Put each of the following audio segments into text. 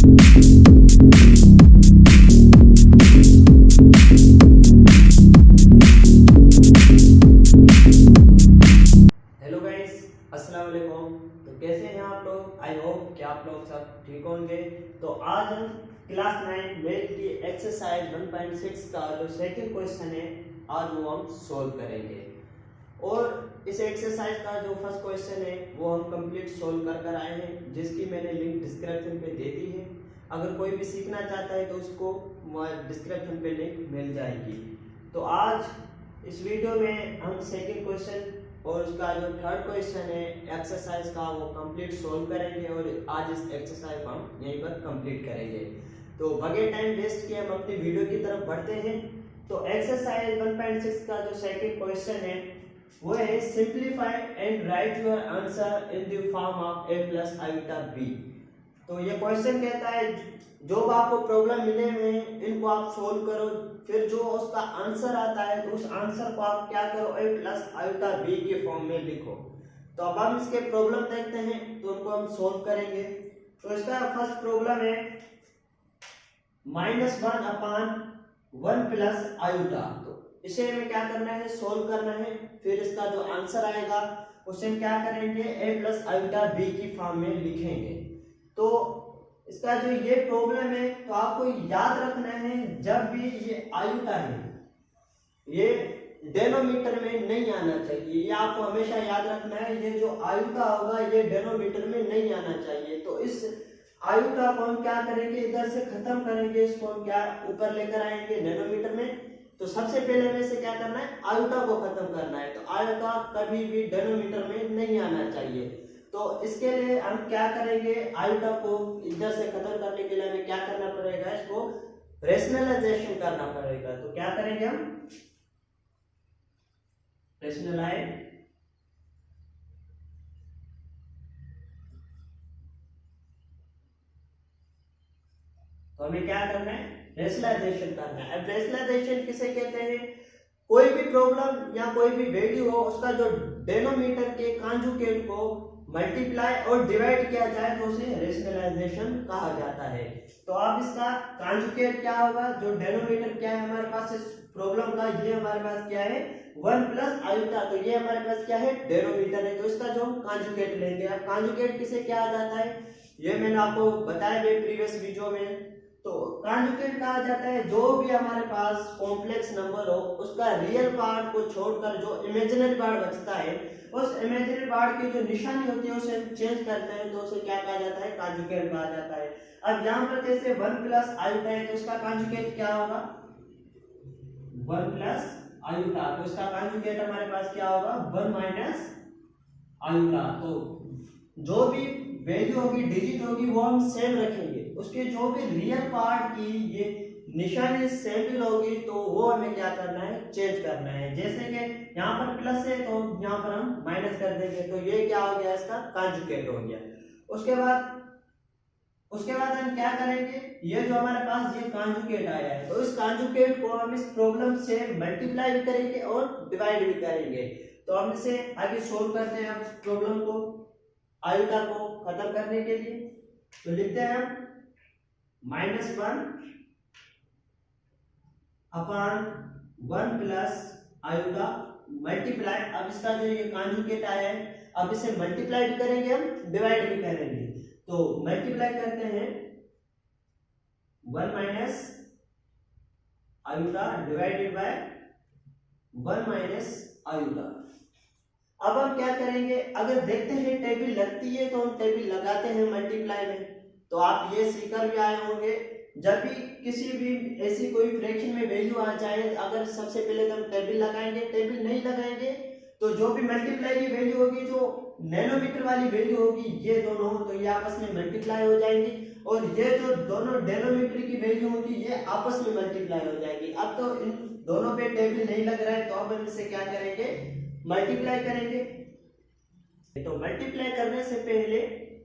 Hello guys, अस्सलाम वालेकुम। तो कैसे हैं आप लोग? आई होप कि आप लोग सब ठीक होंगे। तो आज हम क्लास 9 मैथ की एक्सरसाइज 1.6 का जो सेकंड क्वेश्चन है आज वो हम सॉल्व करेंगे। और इस एक्सरसाइज का जो फर्स्ट क्वेश्चन है वो हम कंप्लीट सॉल्व कर आए हैं, जिसकी मैंने लिंक डिस्क्रिप्शन पे दे दी है। अगर कोई भी सीखना चाहता है तो उसको डिस्क्रिप्शन पे लिंक मिल जाएगी। तो आज इस वीडियो में हम सेकंड क्वेश्चन और उसका जो थर्ड क्वेश्चन है एक्सरसाइज का वो कंप्लीट सॉल्व करेंगे और आज इस एक्सरसाइज को हम यहीं पर कंप्लीट करेंगे। तो बगैर टाइम वेस्ट किए हम अपनी वीडियो की तरफ बढ़ते हैं। तो एक्सरसाइज 1.6 का जो सेकंड क्वेश्चन है वो है simplify and write your answer in the form of a plus iota b। तो ये क्वेश्चन कहता है जो आपको प्रॉब्लम मिले हुए हैं इनको आप सोल्व करो, फिर जो उसका आंसर आता है तो उस आंसर को आप क्या करो a प्लस आइटा b के फॉर्म में लिखो। तो अब हम इसके प्रॉब्लम देखते हैं तो उनको हम सोल्व करेंगे। तो इसका फर्स्ट प्रॉब्लम है -1/1 प्लस आइटा। तो इसे हमें क्या करना है, सोल्व करना है। फिर इसका जो आंसर आएगा उसे हम क्या करेंगे a प्लस आइटा b की फॉर्म में लिखेंगे। तो इसका जो ये प्रॉब्लम है तो आपको याद रखना है जब भी ये आयुटा है ये डेनोमीटर में नहीं आना चाहिए। ये आपको हमेशा याद रखना है, ये जो आयुटा होगा ये डेनोमीटर में नहीं आना चाहिए। तो इस आयुटा को हम क्या करेंगे, इधर से खत्म करेंगे, इसको हम क्या ऊपर लेकर आएंगे डेनोमीटर में। तो सबसे पहले हमें से क्या करना है, आयुटा को खत्म करना है। तो आयुटा कभी भी डेनोमीटर में नहीं आना चाहिए। तो इसके लिए हम क्या करेंगे, आयुटा को इधर से खत्म करने के लिए हमें क्या करना पड़ेगा, इसको रेशनलाइजेशन करना पड़ेगा। तो क्या करेंगे हम, रेशनलाइज तो हमें क्या करना है, रेशनलाइजेशन करना है। अब रेशनलाइजेशन किसे कहते हैं, कोई भी प्रॉब्लम या कोई भी वैल्यू हो उसका जो डेनोमीटर के कांजुगेट को मल्टीप्लाई और डिवाइड किया जाए तो उसे रेशनलाइजेशन कहा जाता है। तो अब इसका कांजुगेट क्या होगा, जो डेनोमीटर क्या है हमारे पास इस प्रॉब्लम का, ये हमारे पास क्या है 1 प्लस आइटा। तो ये हमारे पास क्या है, डेनोमीटर है। तो इसका जो हम कांजुगेट लेंगे, अब कांजुगेट किसे क्या जाता है ये मैंने आपको बताया है प्रीवियस वीडियो में। तो कांजुगेट कहा जाता है जो भी हमारे पास कॉम्प्लेक्स नंबर हो उसका रियल पार्ट को छोड़कर जो इमेजिनरी पार्ट बचता है उस इमेजिनरी पार्ट की जो निशानी होती है उसे हम चेंज करते हैं तो उसे क्या कहा जाता है, कांजुगेट कहा जाता है। अब यहाँ पर जैसे 1 प्लस आयुटा है तो इसका कांजुगेट क्या होगा, 1 प्लस आयुटा। तो इसका कांजुगेट हमारे पास क्या होगा, 1 माइनस आयुटा। तो जो भी वैल्यू होगी, डिजिट होगी, वो हम सेम रखेंगे। उसके जो भी रियल पार्ट की ये निशानी सेम होगी तो वो हमें क्या करना है, चेंज करना है। जैसे कि यहाँ पर प्लस है तो यहाँ पर हम माइनस कर देंगे। तो ये क्या हो गया, इसका कांजुगेट हो गया। उसके बाद हम क्या करेंगे, ये जो हमारे पास ये कांजुगेट आया है तो इस कांजुगेट को हम इस प्रॉब्लम से मल्टीप्लाई भी करेंगे और डिवाइड भी करेंगे। तो हम इसे आगे सोल्व करते हैं। अब प्रॉब्लम को, आयुटा को खत्म करने के लिए तो लिखते हैं हम -1/1 प्लस आयुटा मल्टीप्लाई। अब इसका जो ये कांजुगेट आया है अब इसे मल्टीप्लाई भी करेंगे हम, डिवाइड भी करेंगे। तो मल्टीप्लाई करते हैं 1 माइनस आयुटा डिवाइडेड बाय 1 माइनस आयुटा। अब हम क्या करेंगे, अगर देखते हैं टेबल लगती है तो हम टेबल लगाते हैं मल्टीप्लाई में। तो आप ये सीखकर भी आए होंगे, जब भी किसी भी ऐसी कोई फ्रैक्शन में वैल्यू आ जाए अगर सबसे पहले तो हम टेबल लगाएंगे, टेबल नहीं लगाएंगे तो जो भी मल्टीप्लाई की वैल्यू होगी, जो नैनोमीटर वाली वैल्यू होगी, ये दोनों तो ये आपस में मल्टीप्लाई हो जाएंगी और ये जो दोनों डेनोमीटर की वैल्यू होगी ये आपस में मल्टीप्लाई हो जाएगी। अब तो इन दोनों पे टेबल नहीं लग रहा है तो अब हम इसे क्या करेंगे, मल्टीप्लाई करेंगे। तो मल्टीप्लाई करने से पहले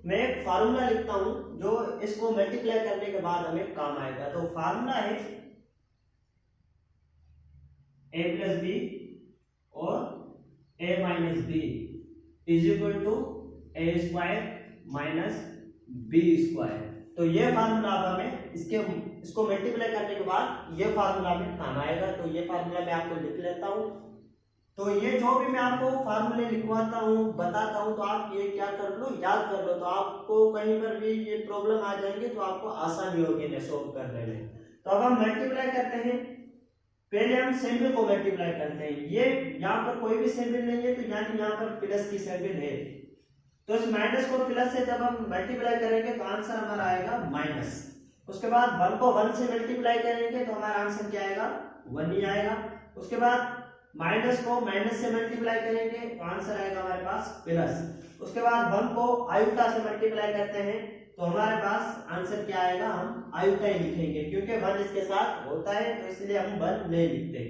मैं एक फार्मूला लिखता हूं जो इसको मल्टीप्लाई करने के बाद हमें काम आएगा। तो फार्मूला है a प्लस बी और a minus B is equal to a square minus B square. तो ये फार्मूला अब हमें इसको मल्टीप्लाई करने के बाद ये फार्मूला में काम आएगा। तो ये फार्मूला मैं आपको लिख लेता हूँ। तो ये जो भी मैं आपको फार्मूले लिखवाता हूँ बताता हूँ तो आप ये क्या कर लो, याद कर लो, तो आपको कहीं पर भी ये प्रॉब्लम आ जाएंगे तो आपको आसानी होगी इन्हें सोल्व करने में। तो अब हम मल्टीप्लाई करते हैं। पहले हम सिंबल को मल्टीप्लाई करते हैं। ये यहाँ पर कोई भी सिंबल नहीं है तो यानी यहाँ पर प्लस की सिंबल है। तो इस माइनस को प्लस से जब हम मल्टीप्लाई करेंगे तो आंसर हमारा आएगा माइनस। उसके बाद 1 को 1 से मल्टीप्लाई करेंगे तो हमारा आंसर क्या आएगा, 1 ही आएगा। उसके बाद माइनस को माइनस से मल्टीप्लाई करेंगे तो आंसर आएगा हमारे पास प्लस। उसके बाद 1 को आयुटा से मल्टीप्लाई करते हैं तो हमारे पास आंसर क्या आएगा, हम आयुटा ही लिखेंगे क्योंकि 1 इसके साथ होता है तो इसलिए हम 1 नहीं लिखते।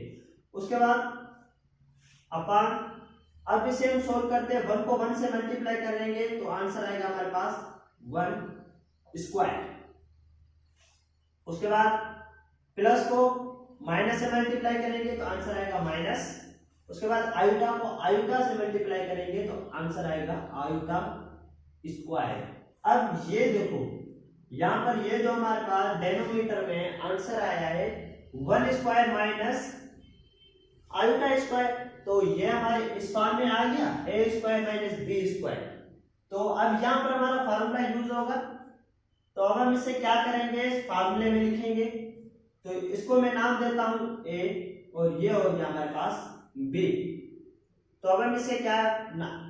उसके बाद अपान, अब इसे हम सोल्व करते हैं। 1 को 1 से मल्टीप्लाई करेंगे तो आंसर आएगा हमारे पास 1 स्क्वायर। उसके बाद प्लस को माइनस से मल्टीप्लाई करेंगे तो आंसर आएगा माइनस। उसके बाद आयुटा को आयुटा से मल्टीप्लाई करेंगे तो आंसर आएगा आयुटा स्क्वायर। अब ये देखो यहाँ पर ये जो हमारे पास डेनोमिनेटर में आंसर आया है 1 स्क्वायर माइनस आयुटा स्क्वायर, तो ये हमारे इस फॉर्म में आ गया ए स्क्वायर माइनस बी स्क्वायर। तो अब यहाँ पर हमारा फार्मूला यूज होगा। तो अब हम इसे क्या करेंगे, इस फार्मूले में लिखेंगे। तो इसको मैं नाम देता हूं ए और ये हो गया हमारे पास बी। तो अब हम इसे क्या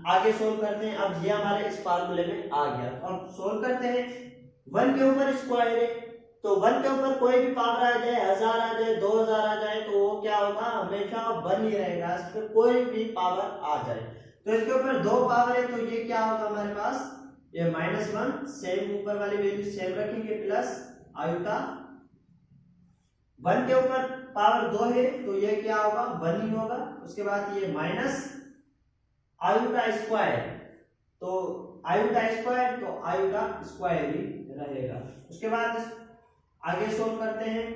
आगे सोल्व करते हैं। अब ये हमारे इस फार्मूले में आ गया। तो हम सोल्व करते हैं। 1 के ऊपर स्क्वायर है तो 1 के ऊपर कोई भी पावर आ जाए, 1000 आ जाए, 2000 आ जाए तो वो क्या होगा, हमेशा 1 ही रहेगा। इस पर कोई भी पावर आ जाए तो इसके ऊपर 2 पावर है तो ये क्या होगा हमारे पास, ये -1 सेम ऊपर वाली वैल्यू सेम रखेंगे प्लस आयुटा। 1 के ऊपर पावर 2 है तो ये क्या होगा, 1 ही होगा। उसके बाद ये माइनस आयुटा स्क्वायर, तो आयुटा स्क्वायर तो आयुटा स्क्वायर ही रहेगा। उसके बाद आगे सोल्व करते हैं।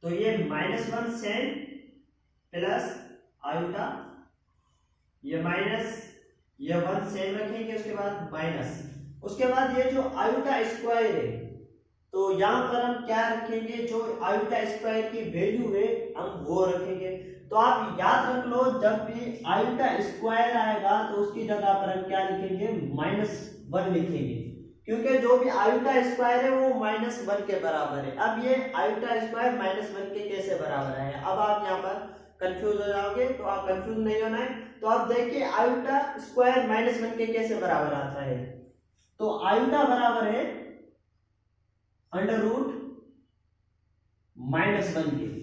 तो ये -1 सेम प्लस आयुटा, ये माइनस ये 1 सेम रखेंगे। उसके बाद माइनस, उसके बाद ये जो आयुटा स्क्वायर है तो यहाँ पर हम क्या रखेंगे, जो आयुटा स्क्वायर की वैल्यू है हम वो रखेंगे। तो आप याद रख लो जब भी आयुटा स्क्वायर आएगा तो उसकी जगह पर हम क्या लिखेंगे, -1 लिखेंगे क्योंकि जो भी आयुटा स्क्वायर है वो -1 के बराबर है। अब ये आयुटा स्क्वायर -1 के कैसे बराबर है, अब आप यहाँ पर कंफ्यूज हो जाओगे तो आप कंफ्यूज नहीं होना है। तो आप देखिए आयुटा स्क्वायर -1 के कैसे बराबर आता है। तो आयुटा बराबर है अंडर रूट -1 के।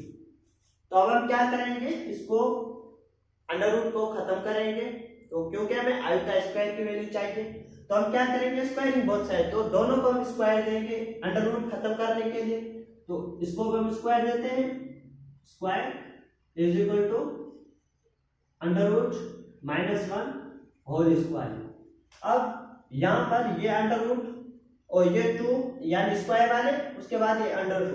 तो अब हम क्या करेंगे, इसको अंडर रूट को खत्म करेंगे। तो क्योंकि हमें आयुटा स्क्वायर की वैल्यू चाहिए तो हम क्या करेंगे, स्क्वायरिंग बोथ साइड, तो दोनों को हम स्क्वायर देंगे अंडर रूट खत्म करने के लिए। तो इसको हम स्क्वायर देते हैं, square is equal to under root -1 whole square. अब यहाँ पर ये अंडर रूट और ये 2 यानी स्क्वायर वाले, उसके बाद ये अंडर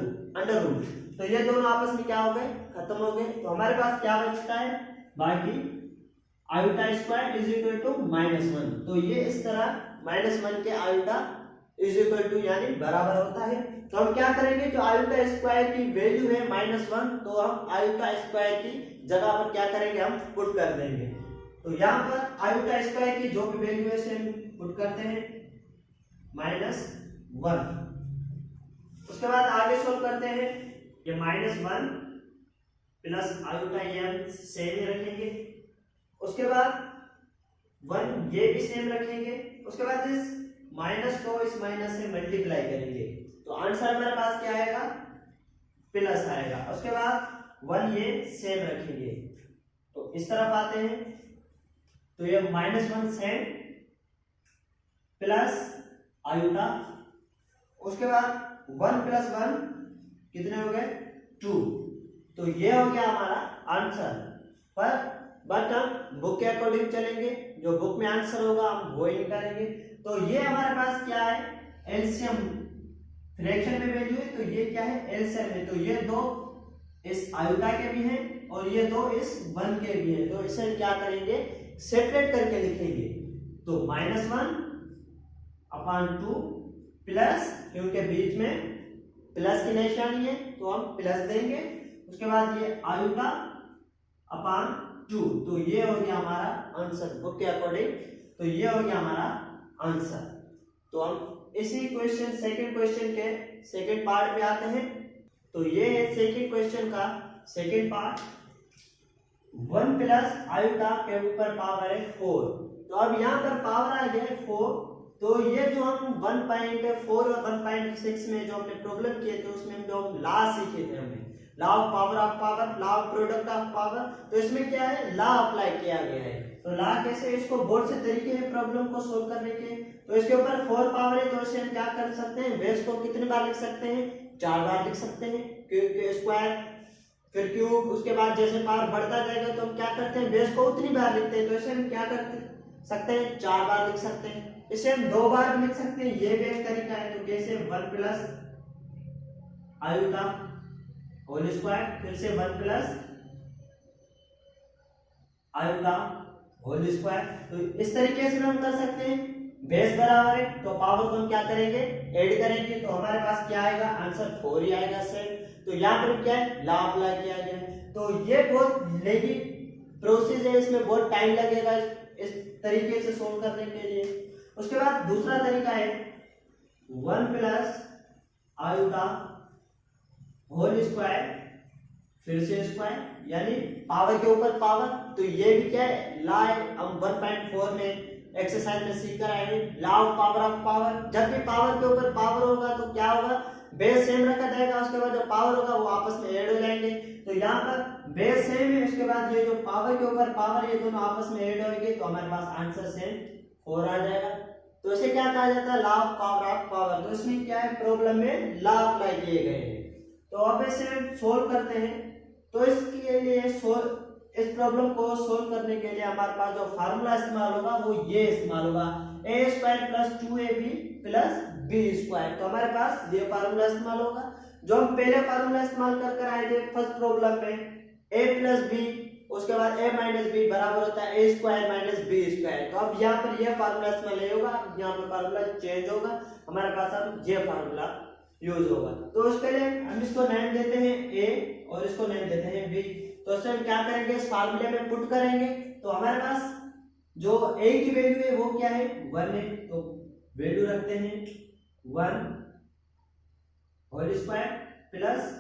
रूट, तो ये दोनों आपस में क्या हो गए, खत्म हो गए। तो हमारे पास क्या बचता है, बाकी आयुटा स्क्वायर इज इक्वल टू -1। तो ये इस तरह -1 के आयुटा इज इक्वल टू यानी बराबर होता है। तो हम क्या करेंगे, जो आयुटा स्क्वायर की वैल्यू है -1 तो हम आयुटा स्क्वायर की जगह पर क्या करेंगे, हम पुट कर देंगे। तो यहाँ पर आयुटा स्क्वायर की जो भी वैल्यू है उसे पुट करते हैं -1। उसके बाद आगे सोल्व करते हैं। ये -1 प्लस आयुटा ये हम सेम ही रखेंगे। उसके बाद 1 ये भी सेम रखेंगे। उसके बाद इस माइनस को इस माइनस से मल्टीप्लाई करेंगे तो आंसर हमारे पास क्या आएगा, प्लस आएगा। उसके बाद 1 ये सेम रखेंगे। तो इस तरफ आते हैं तो ये -1 सेम प्लस आयुटा। उसके बाद 1 + 1 कितने हो गए, 2। तो ये हो गया हमारा आंसर। पर बट हम बुक के अकॉर्डिंग चलेंगे, जो बुक में आंसर होगा हम वो ही निकालेंगे। तो ये हमारे पास क्या है, एलसीएम फ्रैक्शन में वैल्यू है, तो ये क्या है, एलसीएम है। तो ये 2 इस आयुटा के भी हैं और ये 2 इस 1 के भी हैं। तो इसे क्या करेंगे, सेपरेट करके लिखेंगे। तो -1 अपॉन 2 प्लस, क्योंकि बीच में प्लस की निशानी है तो हम प्लस देंगे, उसके बाद ये आयुटा अपॉन 2, तो ये हो गया हमारा आंसर बुक के अकॉर्डिंग, तो ये हो गया हमारा आंसर। तो हम इसी क्वेश्चन सेकंड क्वेश्चन के सेकंड पार्ट पे आते हैं। तो ये है सेकंड क्वेश्चन का सेकंड पार्ट, 1 प्लस आयुटा के ऊपर पावर है 4। तो अब यहाँ पर पावर आ गया है 4, तो ये जो हम 1.4 और 1.6 में जो हमने प्रॉब्लम किए थे उसमें जो हम लॉ सीखे थे, हमने law of power of power, law of product of power, तो इसमें क्या है लॉ अप्लाई किया गया है। तो लॉ कैसे, इसको बहुत से तरीके हैं प्रॉब्लम को सोल्व करने के। तो इसके ऊपर 4 पावर है तो इसे हम क्या कर सकते हैं, बेस को कितने बार लिख सकते हैं, 4 बार लिख सकते हैं, क्योंकि स्क्वायर फिर क्यूब, उसके बाद जैसे पावर बढ़ता जाएगा तो हम क्या करते हैं बेस को उतनी बार लिखते हैं, तो इसे हम क्या कर सकते हैं 4 बार लिख सकते हैं। इसे हम 2 बार लिख सकते हैं, ये भी एक तरीका है। तो कैसे, 1 प्लस आयुटा होल स्क्वायर, फिर से 1 प्लस आयुटा होल स्क्वायर, तो इस तरीके से हम कर सकते हैं। बेस बराबर है तो पावर को हम क्या करेंगे, ऐड करेंगे, तो हमारे पास क्या आएगा, आंसर 4 ही आएगा सेम। तो यहाँ पर क्या है, लॉ अप्लाई किया गया है। तो ये बहुत लेगी प्रोसेस है, इसमें बहुत टाइम लगेगा इस तरीके से सोल्व करने के लिए। उसके बाद दूसरा तरीका है 1 प्लस आयुटा होल स्क्वायर, फिर से स्क्वायर, यानी पावर के ऊपर पावर। तो ये भी क्या है, लॉ है, हम 1.4 में एक्सरसाइज में सीख कर आए हैं, law of power of power. जब भी पावर के ऊपर पावर होगा तो क्या होगा, बेस सेम रखा जाएगा, उसके बाद जो पावर होगा वो आपस में ऐड हो जाएंगे। तो यहाँ पर बेस सेम है, उसके बाद ये जो पावर के ऊपर पावर, ये दोनों आपस में ऐड होंगे, तो हमारे पास आंसर सेम 4 आ जाएगा। तो इसे क्या कहा जाता है, law of power of power. तो इसमें क्या है, प्रॉब्लम में लॉ अप्लाई किए गए हैं। तो अब इसे सोल्व करते हैं। तो इसके लिए इस प्रॉब्लम को सोल्व करने के लिए हमारे पास जो फार्मूला इस्तेमाल होगा वो ये इस्तेमाल होगा, a square plus 2ab plus b square. तो हमारे पास ये फार्मूला इस्तेमाल होगा जो हम पहले फार्मूला इस्तेमाल कर आए थे फर्स्ट प्रॉब्लम में, a प्लस b, उसके बाद a माइनस b बराबर होता है a square minus b square. तो अब यहाँ पर यह फार्मूला इस्तेमाल नहीं होगा, यहाँ पर फार्मूला चेंज होगा, हमारे पास अब ये फार्मूला यूज होगा। तो उसके लिए हम इसको नेम देते हैं a और इसको नेम देते हैं b। तो इससे हम क्या करेंगे, इस फार्मूले में पुट करेंगे, तो हमारे पास जो a की वैल्यू है वो क्या है, 1 है। तो वैल्यू रखते हैं 1 होल स्क्वायर प्लस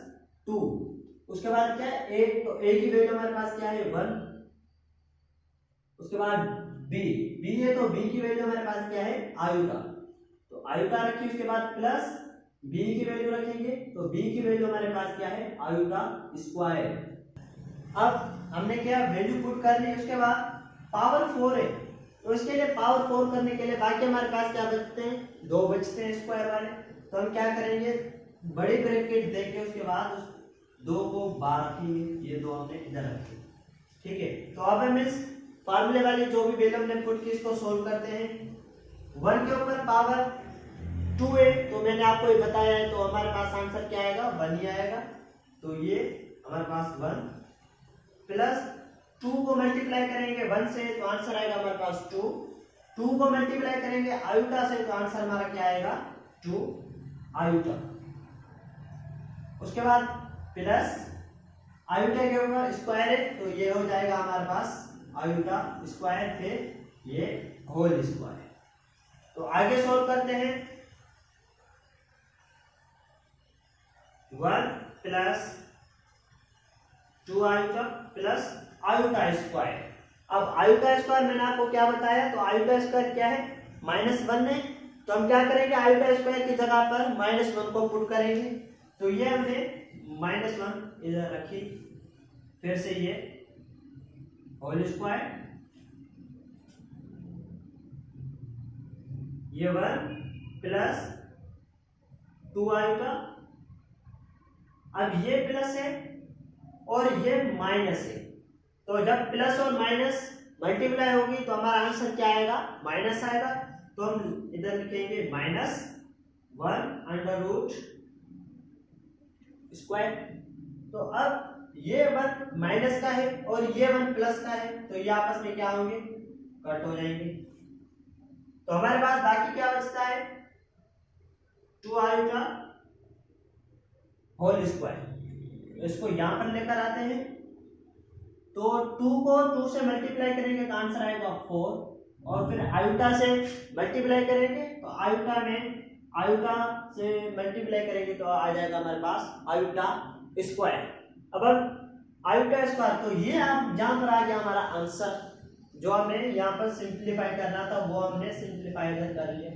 2, उसके बाद क्या है a, तो a की वैल्यू हमारे पास क्या है 1, उसके बाद b है तो b की वैल्यू हमारे पास क्या है आयुटा, तो आयुटा रखी, उसके बाद प्लस b की वैल्यू रखेंगे, तो b की वैल्यू हमारे पास क्या है आयुटा स्क्वायर। अब हमने क्या वैल्यू पुट कर ली, उसके बाद पावर 4 है, तो इसके लिए पावर 4 करने के लिए बाकी हमारे पास क्या बचते हैं, 2 बचते हैं स्क्वायर वाले। तो हम क्या करेंगे, बड़ी ब्रैकेट देके उसके बाद उस 2 को बाहर रखेंगे, ये 2 हमने इधर रखे, ठीक है। तो अब हम इस फार्मूले वाली जो भी वैल्यू हमने पुट की इसको सोल्व करते हैं। 1 के ऊपर पावर 2 है, तो मैंने आपको ये बताया है, तो हमारे पास आंसर क्या आएगा, 1 ही आएगा। तो ये हमारे पास 1 प्लस 2 को मल्टीप्लाई करेंगे 1 से तो आंसर आएगा हमारे पास 2, 2 को मल्टीप्लाई करेंगे आयुटा से तो आंसर हमारा क्या आएगा 2 आयुटा, उसके बाद प्लस आयुटा के ऊपर स्क्वायर है तो ये हो जाएगा हमारे पास आयुटा स्क्वायर, फिर ये होल स्क्वायर। तो आगे सोल्व करते हैं, 1 प्लस 2 आयुटा प्लस आयुटा स्क्वायर। अब आयुटा स्क्वायर मैंने आपको क्या बताया, तो आयुटा स्क्वायर क्या है, -1 है, तो हम क्या करेंगे आयुटा स्क्वायर की जगह पर -1 को पुट करेंगे। तो ये हमने -1 इधर रखी, फिर से ये होल स्क्वायर, ये 1 प्लस 2 आयुटा, अब ये प्लस है और ये माइनस है, तो जब प्लस और माइनस मल्टीप्लाई होगी तो हमारा आंसर क्या आएगा, माइनस आएगा। तो हम इधर लिखेंगे -1 अंडर रूट स्क्वायर। तो अब ये 1 माइनस का है और ये 1 प्लस का है, तो ये आपस में क्या होंगे, कट हो जाएंगे। तो हमारे पास बाकी क्या बचता है, 2 आयोटा होल स्क्वायर। इसको यहां पर लेकर आते हैं, तो 2 को 2 से मल्टीप्लाई करेंगे तो आंसर आएगा 4, और फिर आयोटा से मल्टीप्लाई करेंगे तो आयोटा से मल्टीप्लाई करेंगे तो आ जाएगा हमारे पास आयोटा स्क्वायर। अब आयोटा स्क्वायर, तो ये आप जहां पर आ गया हमारा आंसर, जो हमें यहाँ पर सिंप्लीफाई करना था वो हमने सिंप्लीफाई कर लिया।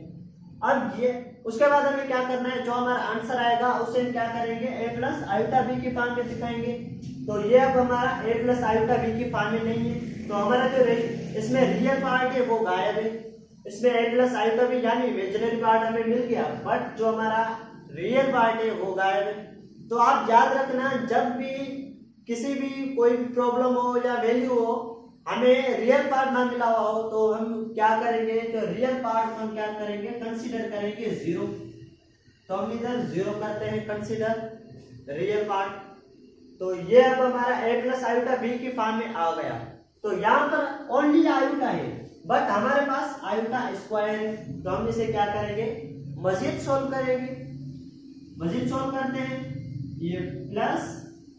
अब ये उसके बाद हमें क्या करना है, जो हमारा आंसर आएगा उसे हम क्या करेंगे, a प्लस आयोटा बी की फॉर्म में दिखाएंगे। तो ये अब हमारा a प्लस आयोटा बी की फॉर्म में नहीं है, तो हमारा जो इसमें रियल पार्ट है वो गायब है। इसमें a प्लस आयोटा बी यानी इमेजिनरी पार्ट हमें मिल गया, बट जो हमारा रियल पार्ट है वो गायब है। तो आप याद रखना, जब भी किसी भी कोई भी प्रॉब्लम हो या वैल्यू हो, हमें रियल पार्ट ना मिला हुआ हो, तो हम क्या करेंगे, जो रियल पार्ट हम क्या करेंगे, कंसीडर करेंगे 0। तो हम इधर 0 करते हैं, कंसीडर रियल पार्ट। तो ये अब हमारा a प्लस आयोटा बी की फॉर्म में आ गया। तो यहाँ पर ओनली आयोटा है, बट हमारे पास आयोटा स्क्वायर है, तो हम इसे क्या करेंगे, मजीद सोल्व करेंगे। मजीद सोल्व करते हैं, ये प्लस,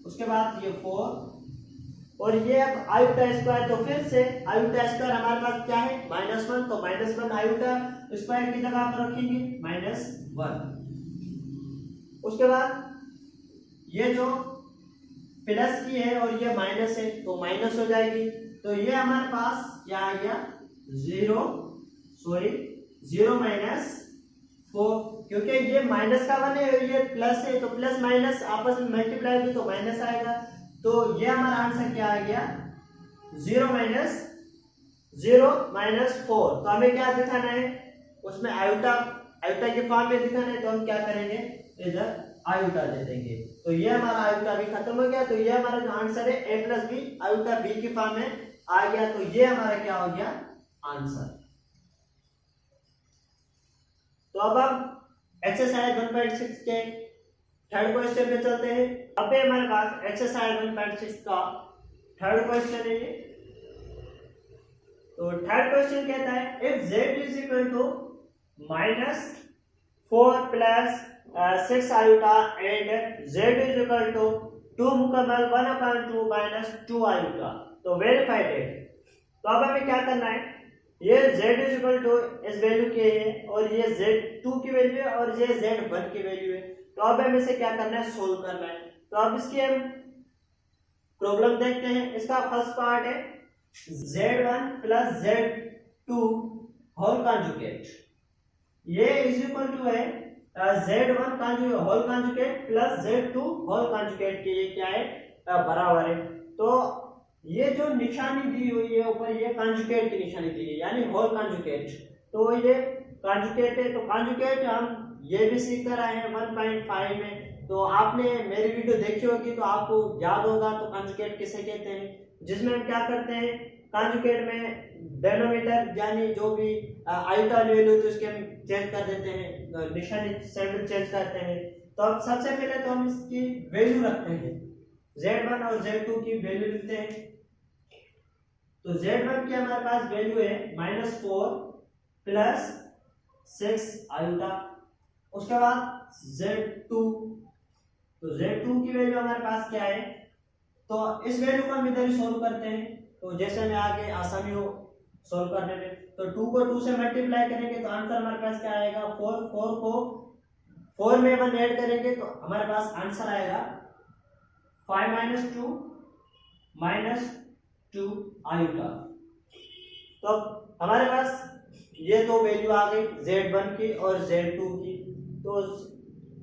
उसके बाद ये 4 और ये अब आयोटा स्क्वायर, तो फिर से आयोटा स्क्वायर हमारे पास क्या है, -1, तो -1 आयोटा स्क्वायर की जगह पर रखेंगे -1। उसके बाद ये जो प्लस की है और ये माइनस है तो माइनस हो जाएगी, तो ये हमारे पास क्या आ गया, 0 -4, क्योंकि ये माइनस का 1 है, ये प्लस है, तो प्लस माइनस आपस में मल्टीप्लाई होगी तो माइनस आएगा। तो ये हमारा आंसर क्या आ गया, 0 -4। तो हमें क्या दिखाना है, उसमें आयोटा की फॉर्म में दिखाना है, तो हम क्या करेंगे, इधर आयोटा दे देंगे। तो ये हमारा आयोटा भी खत्म हो गया। तो ये हमारा जो आंसर है a plus B iota B की फॉर्म में आ गया। तो ये हमारा क्या हो गया, आंसर। तो अब हम एक्सरसाइज 1.6 के थर्ड क्वेश्चन पे चलते हैं। अब हमारे पास एक्सरसाइज 1.6 का थर्ड क्वेश्चन है ये। तो थर्ड क्वेश्चन कहता है, if z is equal to -4 plus 6 iota and z is equal to 2 मुकम्मल 1/2 माइनस 2 आयोटा, तो वेरीफाइड है। तो अब हमें क्या करना है, ये z इज इक्वल टू इस वैल्यू के है, और ये z2 की वैल्यू है, और ये z1 की वैल्यू है। तो अब हमें इसे क्या करना है, सोल्व करना है। तो अब इसकी हम प्रॉब्लम देखते हैं। इसका फर्स्ट पार्ट है z1 plus z2 whole conjugate, ये इज इक्वल टू है z1 whole conjugate plus z2 whole conjugate के, ये क्या है, बराबर है। तो ये जो निशानी दी हुई है ऊपर, ये कॉन्जुगेट की निशानी दी है, यानी होल कॉन्जुगेट। तो ये कॉन्जुगेट है, तो कॉन्जुगेट हम ये भी सीख कर आए हैं 1.5 में। तो आपने मेरी वीडियो देखी होगी तो आपको याद होगा, तो कॉन्जुगेट किसे कहते हैं, जिसमें हम क्या करते हैं, कॉन्जुगेट में डेनोमिनेटर यानी जो भी आयोटा वैल्यू तो उसके हम चेंज कर देते हैं, निशानी सिंबल चेंज करते हैं। तो अब सबसे पहले तो हम इसकी वैल्यू रखते हैं, z1 और z2 की वैल्यू लिखते हैं। तो z1 की हमारे पास वैल्यू है -4 प्लस 6 आयोटा। उसके बाद z2, तो z2 की वैल्यू हमारे पास क्या है, तो इस वैल्यू को हम इधर ही सोल्व करते हैं। तो जैसे हमें आगे आसानी हो सोल्व करने में, तो 2 को 2 से मल्टीप्लाई करेंगे तो आंसर हमारे पास क्या आएगा, 4 को 4 में 1 ऐड करेंगे तो हमारे पास आंसर आएगा 5 -2 आयोटा। तो हमारे पास ये दो वैल्यू आ गई, z1 की और z2 की। तो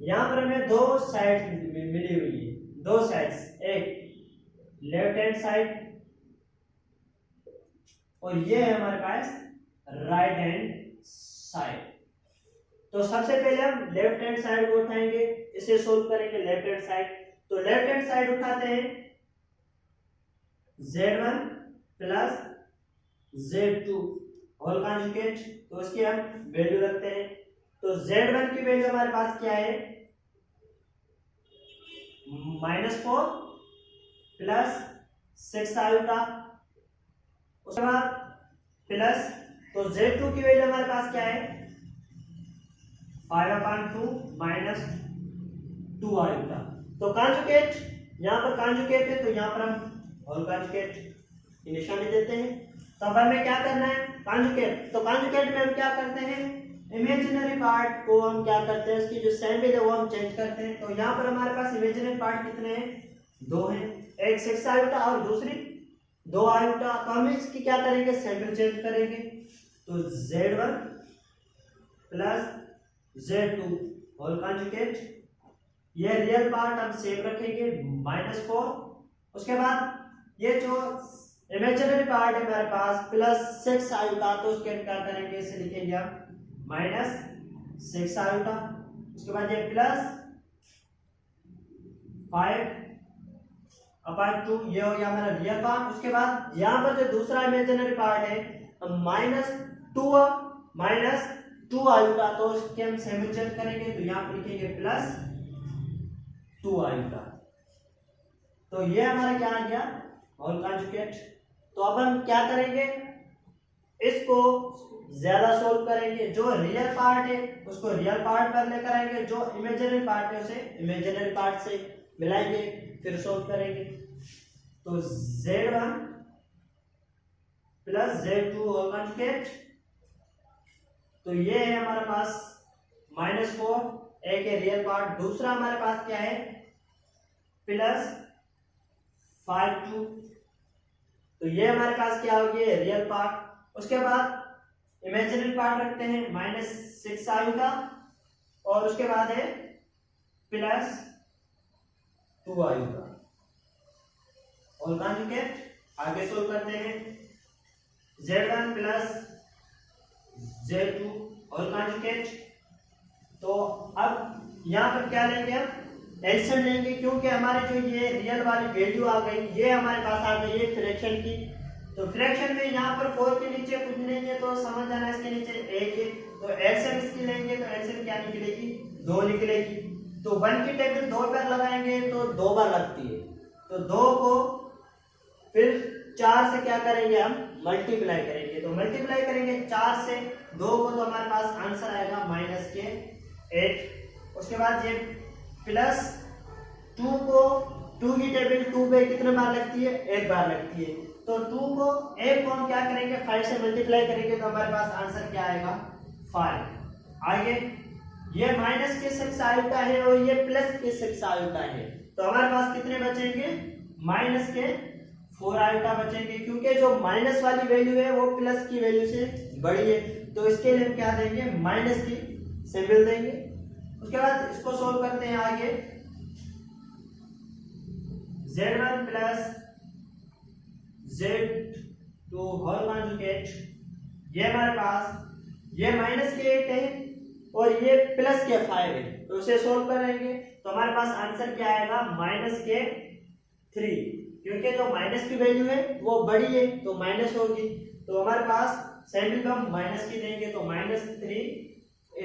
यहाँ पर हमें दो साइड मिली हुई है, दो साइड्स, एक लेफ्ट हैंड साइड और ये है हमारे पास राइट हैंड साइड। तो सबसे पहले हम लेफ्ट हैंड साइड को उठाएंगे, इसे सोल्व करेंगे लेफ्ट हैंड साइड। तो लेफ्ट हैंड साइड उठाते हैं z1 plus z2 whole conjugate, तो इसकी हम वैल्यू रखते हैं। तो z1 की वैल्यू हमारे पास क्या है, -4 प्लस 6 आयोटा, उसके बाद प्लस तो Z2 की वैल्यू हमारे पास क्या है 5/2 माइनस 2 आएगा। तो कांजुगेट, यहाँ पर कांजुगेट है तो यहाँ पर हम होल कांजुगेट की निशानी देते हैं। तो अब हमें क्या करना है कांजुगेट, तो कांजुगेट में हम क्या करते हैं इमेजिनरी पार्ट को हम क्या करते हैं उसकी जो सैंपल है वो हम चेंज करते हैं। तो यहाँ पर हमारे पास इमेजिनरी पार्ट कितने हैं 2 हैं, एक 6 आयोटा और दूसरी 2 आयोटा। तो हम इसकी क्या करेंगे सैंपल चेंज करेंगे। तो Z1 plus Z2 whole conjugate, ये रियल पार्ट हम सेम रखेंगे -4। उसके बाद ये जो इमेजिनरी पार्ट है हमारे पास प्लस 6 आयोटा, तो उसके क्या करेंगे इसे लिखेंगे हम -6 आयोटा। उसके बाद ये प्लस 5/2 ये हो गया हमारा रियल पार्ट। उसके बाद यहाँ पर जो दूसरा इमेजिनरी पार्ट है -2 आयोटा, तो उसके हम सैंपल चेंज करेंगे। तो यहाँ पर लिखेंगे +2 आयोटा। तो ये हमारा क्या आ गया होल कांजुगेट। तो अब हम क्या करेंगे इसको ज्यादा सोल्व करेंगे, जो रियल पार्ट है उसको रियल पार्ट पर लेकर आएंगे, जो इमेजिनरी पार्ट है उसे इमेजिनरी पार्ट से मिलाएंगे फिर सोल्व करेंगे। तो Z1 plus Z2 whole conjugate, तो ये है हमारे पास -4, एक है रियल पार्ट, दूसरा हमारे पास क्या है +5/2, तो ये हमारे पास क्या हो गया रियल पार्ट। उसके बाद इमेजिनरी पार्ट रखते हैं -6 आयोटा और उसके बाद है +2 आयोटा होल कांजुगेट। आगे सोल्व करते हैं Z1 plus Z2 whole conjugate. तो अब यहाँ पर क्या लेंगे हम एलसीएम लेंगे, क्योंकि हमारे जो ये रियल वाली वैल्यू आ गई ये हमारे पास आ गई है फ्रैक्शन की। तो फ्रैक्शन में यहाँ पर 4 के नीचे कुछ नहीं है तो समझ जाना इसके नीचे 1 है, तो एलसीएम इसकी लेंगे तो एलसीएम क्या निकलेगी 2 निकलेगी। तो 1 की टेबल 2 बार लगाएंगे तो 2 बार लगती है, तो 2 को फिर 4 से क्या करेंगे हम मल्टीप्लाई करेंगे। तो मल्टीप्लाई करेंगे 4 से 2 को, तो हमारे पास आंसर आएगा -8। उसके बाद ये +2 को 2 की टेबल 2 पे कितने बार लगती है 1 बार लगती है, तो 2 को 1 को हम क्या करेंगे 5 से मल्टीप्लाई करेंगे तो हमारे पास आंसर क्या आएगा 5। आगे ये माइनस के 6 आयोटा है और ये प्लस के 6 आयोटा है, तो हमारे पास कितने बचेंगे माइनस के 4 आयोटा बचेंगे, क्योंकि जो माइनस वाली वैल्यू है वो प्लस की वैल्यू से बड़ी है, तो इसके लिए हम क्या देंगे माइनस की सिंबल देंगे। उसके बाद इसको सोल्व करते हैं आगे Z1 plus Z2 whole conjugate, ये हमारे पास ये माइनस के 8 है और ये प्लस के 5 है, तो उसे सोल्व करेंगे तो हमारे पास आंसर क्या आएगा -3, क्योंकि जो माइनस की वैल्यू है वो बड़ी है तो माइनस होगी, तो हमारे पास सैंपल को हम माइनस की देंगे तो -3 =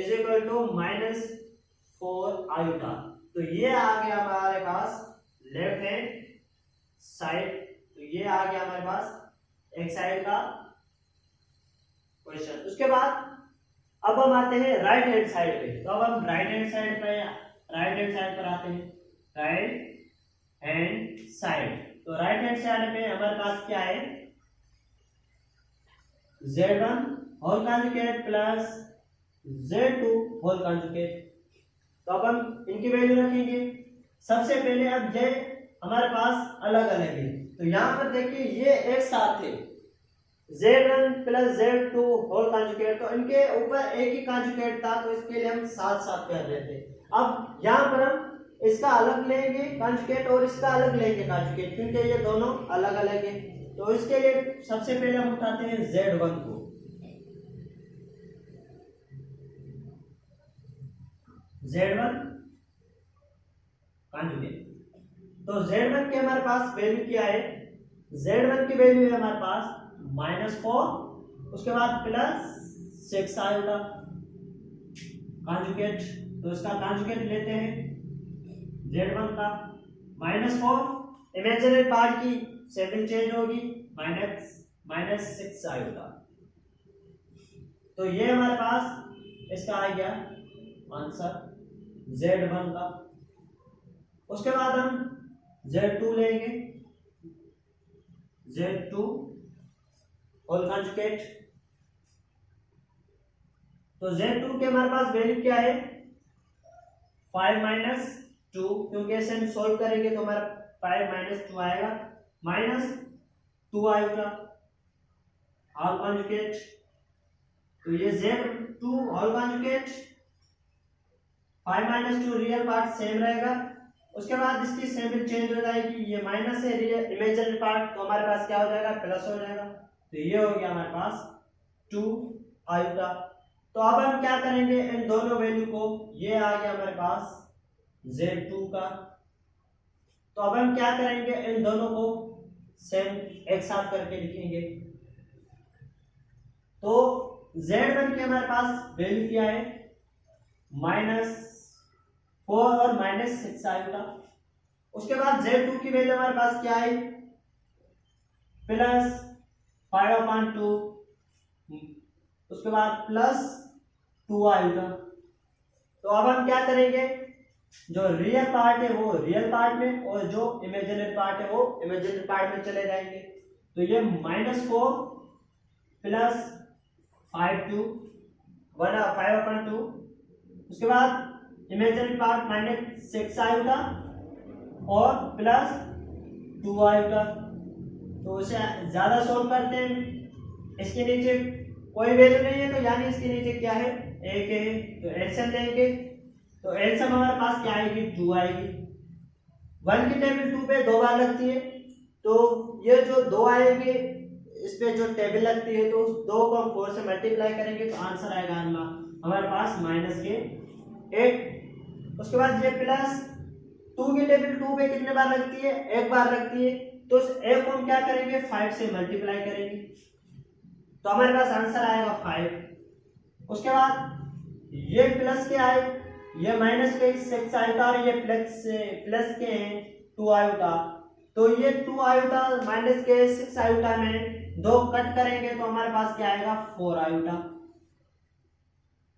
-4 आयोटा। तो ये आ गया हमारे पास लेफ्ट हैंड साइड, तो ये आ गया हमारे पास एक साइड का क्वेश्चन। उसके बाद अब हम आते हैं राइट हैंड साइड पे, तो अब हम राइट हैंड साइड पर आते हैं राइट हैंड साइड। तो राइट हैंड साइड पे हमारे पास क्या है Z1 whole conjugate plus Z2 whole conjugate. तो अब हम इनकी वैल्यू रखेंगे। सबसे पहले अब ये हमारे पास अलग अलग है, तो यहाँ पर देखिए ये एक साथ है Z1 plus Z2 whole conjugate, तो इनके ऊपर एक ही कांजुगेट था तो इसके लिए हम साथ साथ कर रहे थे। अब यहाँ पर हम इसका अलग लेंगे कांजुगेट और इसका अलग लेंगे कांजुगेट, क्योंकि ये दोनों अलग अलग है। तो इसके लिए सबसे पहले हम उठाते हैं Z1 को, Z1 कांजुगेट। तो Z1 के हमारे पास वैल्यू क्या है, Z1 की वैल्यू है हमारे पास -4, उसके बाद +6 आयोटा कांजुगेट, तो इसका कांजुगेट लेते हैं Z1 का -4, इमेजिनरी पार्ट की सेटिंग चेंज होगी -6 आयोटा। तो ये हमारे पास इसका आ गया आंसर Z1 का। उसके बाद हम Z2 लेंगे, Z2 होल कंजुगेट। तो Z2 के हमारे पास वैल्यू क्या है 5 माइनस 2, क्योंकि इसे हम सोल्व करेंगे तो हमारा 5 माइनस 2 आएगा, माइनस 2 आएगा होल कंजुगेट। तो ये Z2 whole conjugate, 5 minus 2 real part same रहेगा। उसके बाद इसकी सिंबल चेंज हो जाएगी, ये माइनस है रियल इमेजिनरी पार्ट, तो हमारे पास क्या हो जाएगा प्लस हो जाएगा। तो ये हो गया हमारे पास 2 आयोटा। तो अब हम क्या करेंगे इन दोनों वैल्यू को, ये आ गया हमारे पास Z2 का। तो अब हम क्या करेंगे इन दोनों को सेम एक साथ करके लिखेंगे। तो Z1 की हमारे पास वैल्यू क्या है -4 और -6 आएगा। उसके बाद Z2 की वैल्यू हमारे पास क्या है +5/2, उसके बाद +2 आएगा। तो अब हम क्या करेंगे, जो रियल पार्ट है वो रियल पार्ट में और जो इमेजिनरी पार्ट है वो इमेजिनरी पार्ट में चले जाएंगे। तो ये -4 + 5/2, उसके बाद इमेजिनरी पार्ट -6 आएगा और +2 आएगा। तो उसे ज्यादा सोल्व करते हैं, इसके नीचे कोई वैल्यू नहीं है तो यानी इसके नीचे क्या है एक है, तो एलसीएम लेंगे। तो एलसीएम हमारे पास क्या आएगी 2 आएगी। 1 की टेबल 2 पे 2 बार लगती है, तो ये जो 2 आएंगे इस पे जो टेबल लगती है तो उस 2 को हम 4 से मल्टीप्लाई करेंगे तो आंसर आएगा हमारे पास -8। उसके बाद ये +2 की टेबल 2 पे कितने बार लगती है, एक बार लगती है, तो इस एक को हम क्या करेंगे 5 से मल्टीप्लाई करेंगे तो हमारे पास आंसर आएगा 5। उसके बाद ये प्लस के आए, ये माइनस के 6 आयोटा और ये प्लस के हैं 2 आयोटा। तो ये 2 आयोटा माइनस के 6 आयोटा में 2 कट करेंगे तो हमारे पास क्या आएगा 4 आयोटा।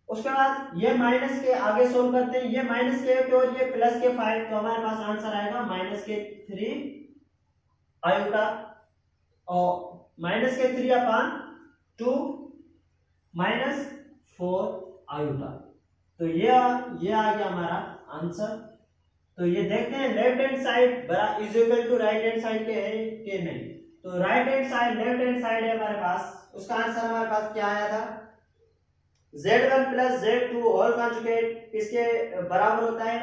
उसके बाद ये माइनस के आगे सोल्व करते हैं, ये माइनस के 8 और ये प्लस के 5, तो हमारे पास आंसर आएगा -3 आयोटा और -3/2 -4 आयोटा। तो ये आ गया हमारा आंसर। तो ये देखते हैं left hand side is equal to right hand side के है कि नहीं। तो right hand side left hand side है हमारे पास, उसका आंसर हमारे पास क्या आया था Z1 + Z2 होल कंजुगेट किसके बराबर होता है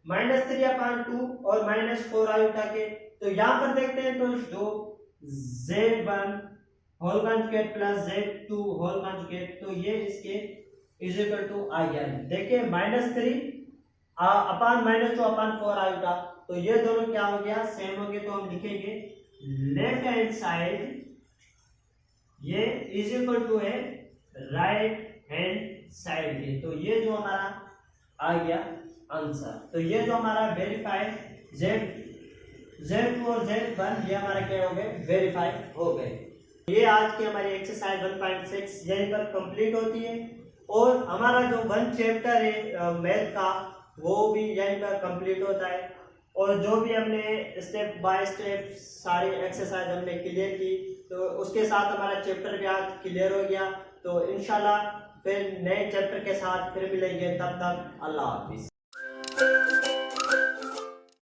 -3/2 और -4 आयोटा के। तो यहाँ पर देखते हैं तो जो Z1 whole conjugate + Z2 whole conjugate, तो ये इसके इज इक्वल टू आ गया। देखिए -3/-2/4 आयोटा, तो ये दोनों क्या हो गया सेम हो गए। तो हम लिखेंगे लेफ्ट हैंड साइड ये इज इक्वल टू है राइट हैंड साइड के। तो ये जो हमारा आ गया आंसर। तो ये जो हमारा वेरीफाई Z2 और Z1 ये हमारा क्या हो गए वेरीफाई हो गए। ये आज की हमारी एक्सरसाइज 1.6 यहीं पर कंप्लीट होती है और हमारा जो 1 चैप्टर है मैथ का वो भी यहीं पर कंप्लीट होता है। और जो भी हमने स्टेप बाय स्टेप सारी एक्सरसाइज हमने क्लियर की, तो उसके साथ हमारा चैप्टर भी आज क्लियर हो गया। तो इंशाल्लाह फिर नए चैप्टर के साथ फिर मिलेंगे, तब तक अल्लाह हाफिज।